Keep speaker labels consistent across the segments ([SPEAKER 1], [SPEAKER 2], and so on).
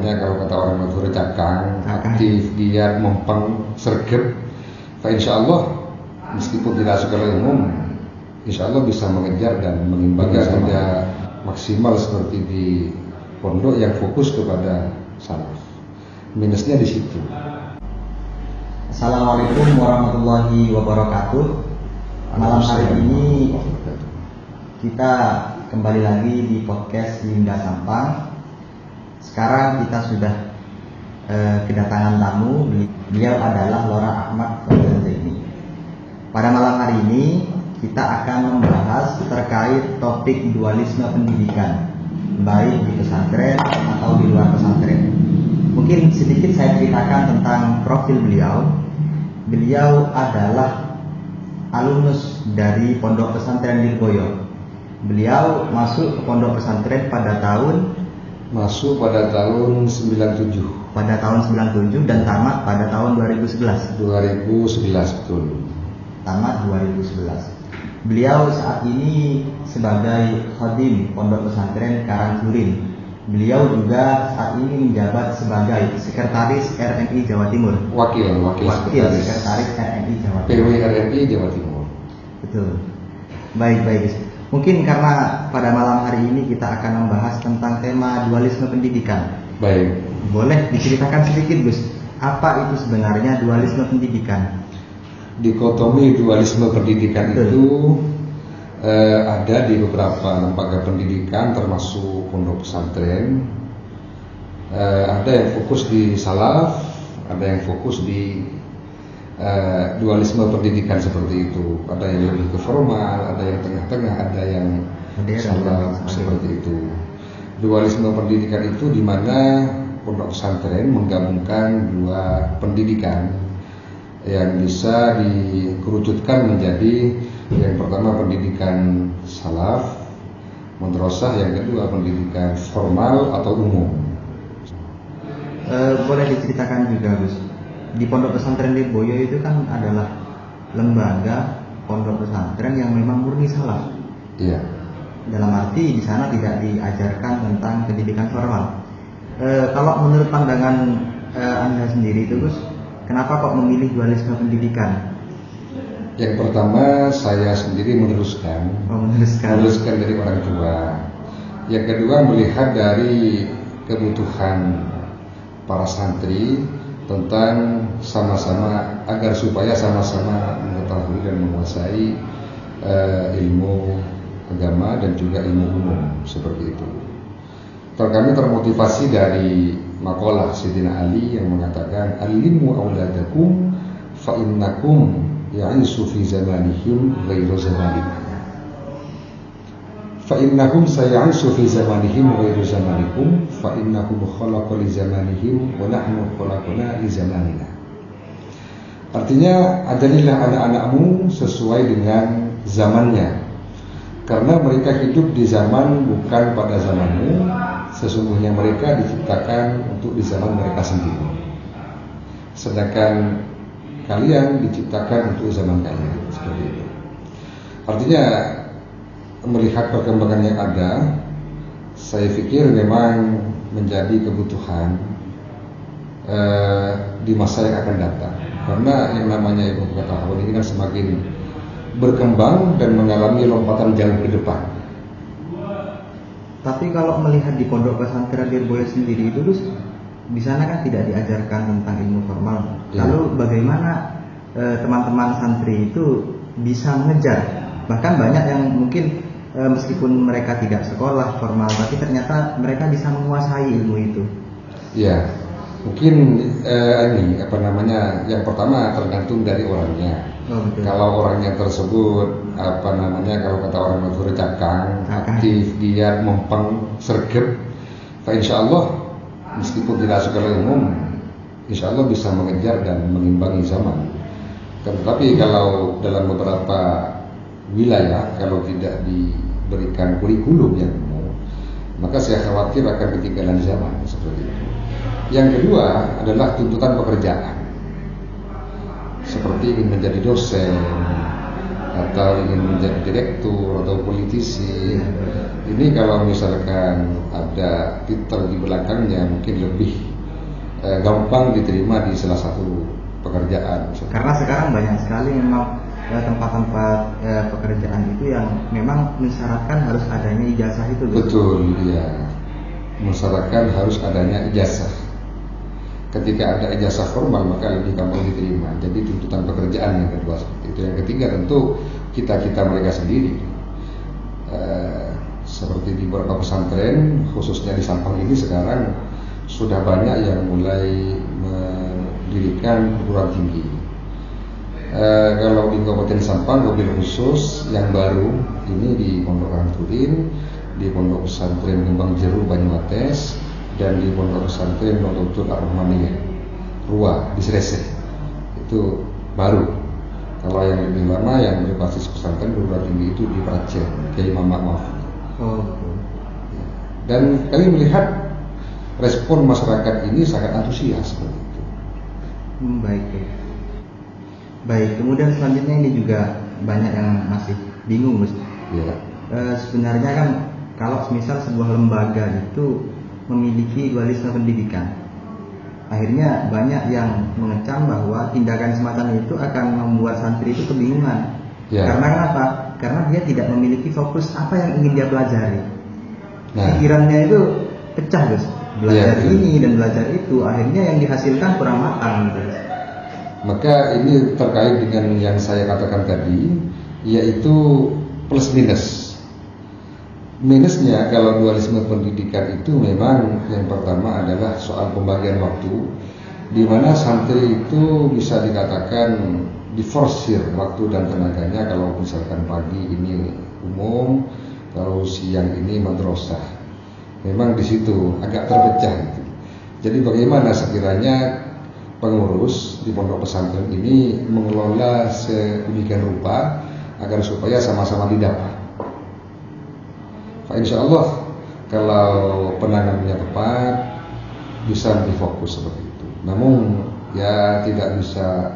[SPEAKER 1] namanya kalau kata orang Madura cakang, aktif, giat, mempeng, sergap. Insya Allah meskipun tidak sekolah umum, insya Allah bisa mengejar dan mengimbangi saja maksimal seperti di pondok yang fokus kepada salaf. Minusnya di situ.
[SPEAKER 2] Assalamualaikum warahmatullahi wabarakatuh. Malam hari ini kita kembali lagi di podcast Linda Sampang. Sekarang kita sudah kedatangan tamu. Beliau adalah Lora Ahmad Zaini. Pada malam hari ini kita akan membahas terkait topik dualisme pendidikan, baik di pesantren atau di luar pesantren. Mungkin sedikit saya ceritakan tentang profil beliau. Beliau adalah alumnus dari Pondok Pesantren Lirboyo. Beliau masuk ke Pondok Pesantren pada tahun
[SPEAKER 1] 97.
[SPEAKER 2] Pada tahun 97 dan tamat pada tahun 2011.
[SPEAKER 1] 2011 betul.
[SPEAKER 2] Tamat 2011. Beliau saat ini sebagai khadim Pondok Pesantren Karangsurin. Beliau juga saat ini menjabat sebagai Sekretaris RMI Jawa Timur.
[SPEAKER 1] Wakil
[SPEAKER 2] Sekretaris RMI Jawa Timur.
[SPEAKER 1] PW RMI Jawa Timur.
[SPEAKER 2] Betul. Baik. Mungkin karena pada malam hari ini kita akan membahas tentang tema dualisme pendidikan.
[SPEAKER 1] Baik.
[SPEAKER 2] Boleh diceritakan sedikit, Gus, apa itu sebenarnya dualisme pendidikan?
[SPEAKER 1] Dikotomi dualisme pendidikan itu ada di beberapa lembaga pendidikan termasuk pondok pesantren. Ada yang fokus di salaf, ada yang fokus di dualisme pendidikan seperti itu. Ada yang lebih ke formal, ada yang tengah-tengah, ada yang salaf seperti itu. Dualisme pendidikan itu di mana pondok pesantren menggabungkan dua pendidikan yang bisa dikerucutkan menjadi yang pertama pendidikan salaf, madrasah, yang kedua pendidikan formal atau umum.
[SPEAKER 2] Boleh diceritakan juga, Gus, di Pondok Pesantren Lirboyo itu kan adalah lembaga pondok pesantren yang memang murni salaf.
[SPEAKER 1] Iya.
[SPEAKER 2] Dalam arti di sana tidak diajarkan tentang pendidikan formal. Kalau menurut pandangan Anda sendiri itu, Gus, kenapa kok memilih dualisme pendidikan?
[SPEAKER 1] Yang pertama saya sendiri meneruskan dari orang tua. Yang kedua melihat dari kebutuhan para santri tentang sama-sama agar supaya sama-sama mengetahui dan menguasai ilmu agama dan juga ilmu umum seperti itu. Kami termotivasi dari makalah Sayyidina Ali yang mengatakan al-ilmu auladakum fa innakum ya'isu fi zamanihim ghairu zamanikum. Fa innahum saya'isu fi zamanihim ghairu zamanikum fa innahum khalaqa li zamanihim wa nahnu khalaqna li zamanina. Artinya, ajarilah anak-anakmu sesuai dengan zamannya, karena mereka hidup di zaman bukan pada zamanmu. Sesungguhnya mereka diciptakan untuk di zaman mereka sendiri, sedangkan kalian diciptakan untuk zaman kalian. Seperti itu. Artinya, melihat perkembangan yang ada, saya pikir memang menjadi kebutuhan di masa yang akan datang. Karena yang namanya ilmu pengetahuan ini kan semakin berkembang dan mengalami lompatan jauh ke depan.
[SPEAKER 2] Tapi kalau melihat di Pondok Pesantren Lirboyo sendiri itu, Gus, di sana kan tidak diajarkan tentang ilmu formal. Ya. Lalu bagaimana teman-teman santri itu bisa mengejar? Bahkan banyak yang mungkin meskipun mereka tidak sekolah formal, tapi ternyata mereka bisa menguasai ilmu itu.
[SPEAKER 1] Ya, mungkin yang pertama tergantung dari orangnya. Kalau orangnya tersebut kalau kata orang Madura cakang, aktif, giat, mempeng, sergap, insya Allah meskipun tidak sekolah umum, insya Allah bisa mengejar dan mengimbangi zaman. Tetapi kalau dalam beberapa wilayah kalau tidak diberikan kurikulum yang umum, maka saya khawatir akan ketinggalan zaman seperti itu. Yang kedua adalah tuntutan pekerjaan, seperti ingin menjadi dosen, atau ingin menjadi direktur atau politisi. Ini kalau misalkan ada titel di belakangnya mungkin lebih gampang diterima di salah satu pekerjaan.
[SPEAKER 2] Karena sekarang banyak sekali memang tempat-tempat pekerjaan itu yang memang mensyaratkan harus adanya ijazah itu.
[SPEAKER 1] Betul, ya. Mensyaratkan harus adanya ijazah. Ketika ada ijazah formal maka lebih gampang diterima. Jadi tuntutan pekerjaan yang kedua seperti itu. Yang ketiga tentu kita mereka sendiri. Seperti di beberapa pesantren, khususnya di Sampang ini sekarang sudah banyak yang mulai mendirikan perguruan tinggi. Kalau di Kabupaten Sampang mobil khusus yang baru ini di Pondok Ranturin, di Pondok Pesantren Kembang Jeru Banyumates, dan di Pondok Pesantren Dr. Ar-Rahmaniyah Rua di Sreseh. Itu baru. Kalau yang lebih lama yang berbasis pesantren perguruan tinggi itu di Prajen, Kiai Mamak Mahfud. Dan kami melihat respon masyarakat ini sangat antusias seperti itu.
[SPEAKER 2] Baik, kemudian selanjutnya ini juga banyak yang masih bingung, Gus.
[SPEAKER 1] Ya.
[SPEAKER 2] Sebenarnya kan kalau misal sebuah lembaga itu memiliki dualisme pendidikan, akhirnya banyak yang mengecam bahwa tindakan semacam itu akan membuat santri itu kebingungan.
[SPEAKER 1] Ya.
[SPEAKER 2] Karena kenapa? Karena dia tidak memiliki fokus apa yang ingin dia pelajari.
[SPEAKER 1] Nah.
[SPEAKER 2] Pikirannya itu pecah, Gus. Belajar
[SPEAKER 1] Ya,
[SPEAKER 2] ini dan belajar itu, akhirnya yang dihasilkan kurang matang, Gus.
[SPEAKER 1] Maka ini terkait dengan yang saya katakan tadi, yaitu plus minus. Minusnya kalau dualisme pendidikan itu memang yang pertama adalah soal pembagian waktu, di mana santri itu bisa dikatakan diforsir waktu dan tenaganya. Kalau misalkan pagi ini umum, kalau siang ini madrasah, memang di situ agak terpecah gitu. Jadi bagaimana sekiranya pengurus di pondok pesantren ini mengelola sedemikian rupa agar supaya sama-sama didapat. Insya Allah kalau penanganannya tepat bisa lebih fokus seperti itu. Namun ya tidak bisa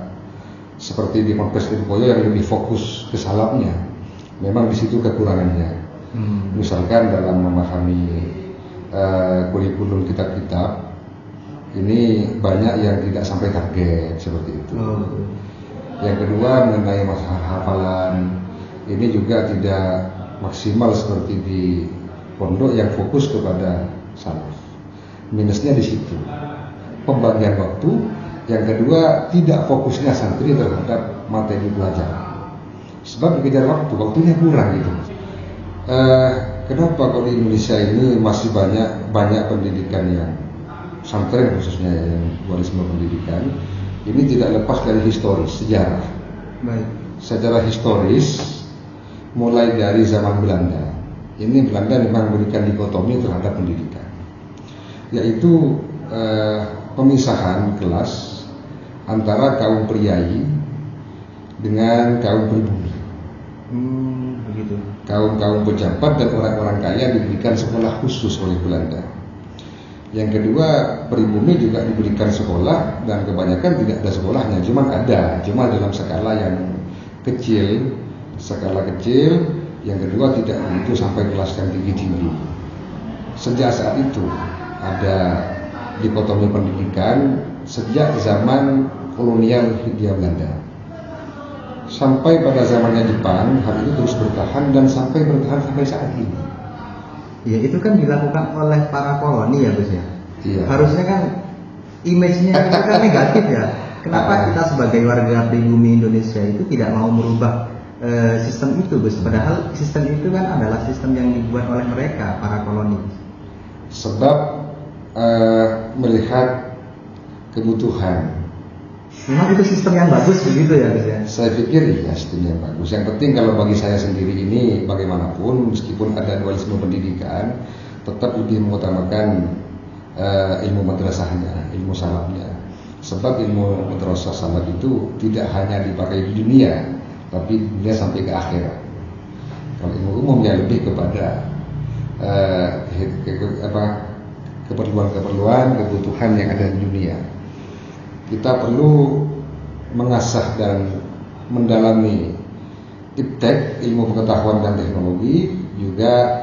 [SPEAKER 1] seperti di Ponpes Lirboyo yang lebih fokus ke salapnya. Memang di situ kekurangannya. Misalkan dalam memahami kurikulum kitab-kitab ini banyak yang tidak sampai target seperti itu. Yang kedua mengenai masalah hafalan, ini juga tidak maksimal seperti di pondok yang fokus kepada salaf. Minusnya di situ. Pembagian waktu. Yang kedua tidak fokusnya santri terhadap materi pelajaran. Sebab dikejar waktunya kurang gitu. Kenapa kalau di Indonesia ini masih banyak pendidikan yang pesantren khususnya yang dualisme pendidikan ini tidak lepas dari historis sejarah.
[SPEAKER 2] Baik.
[SPEAKER 1] Secara historis mulai dari zaman Belanda, ini Belanda memang memberikan dikotomi terhadap pendidikan, yaitu pemisahan kelas antara kaum priai dengan kaum pribumi.
[SPEAKER 2] Begitu.
[SPEAKER 1] Kaum pejabat dan orang-orang kaya diberikan sekolah khusus oleh Belanda. Yang kedua, pribumi juga diberikan sekolah dan kebanyakan tidak ada sekolahnya, cuma dalam skala yang kecil, Yang kedua tidak begitu sampai kelas yang tinggi. Sejak saat itu ada dikotomi pendidikan sejak zaman kolonial Hindia Belanda sampai pada zamannya Jepang. Hal itu terus bertahan sampai saat ini.
[SPEAKER 2] Ya itu kan dilakukan oleh para koloni ya Gus ya.
[SPEAKER 1] Iya.
[SPEAKER 2] Harusnya kan image-nya itu kan negatif ya. Kenapa kita sebagai warga pribumi Indonesia itu tidak mau merubah sistem itu Gus? Padahal sistem itu kan adalah sistem yang dibuat oleh mereka para koloni.
[SPEAKER 1] Sebab melihat kebutuhan.
[SPEAKER 2] Memang itu sistem yang bagus begitu ya Gus ya?
[SPEAKER 1] Saya pikir iya sistem yang bagus. Yang penting kalau bagi saya sendiri ini bagaimanapun meskipun ada dualisme pendidikan tetap lebih mengutamakan ilmu madrasahnya, ilmu salafnya. Sebab ilmu madrasah salaf itu tidak hanya dipakai di dunia, tapi dunia sampai ke akhirat. Kalau ilmu umumnya lebih kepada keperluan kebutuhan yang ada di dunia. Kita perlu mengasah dan mendalami Iptek, ilmu pengetahuan dan teknologi, juga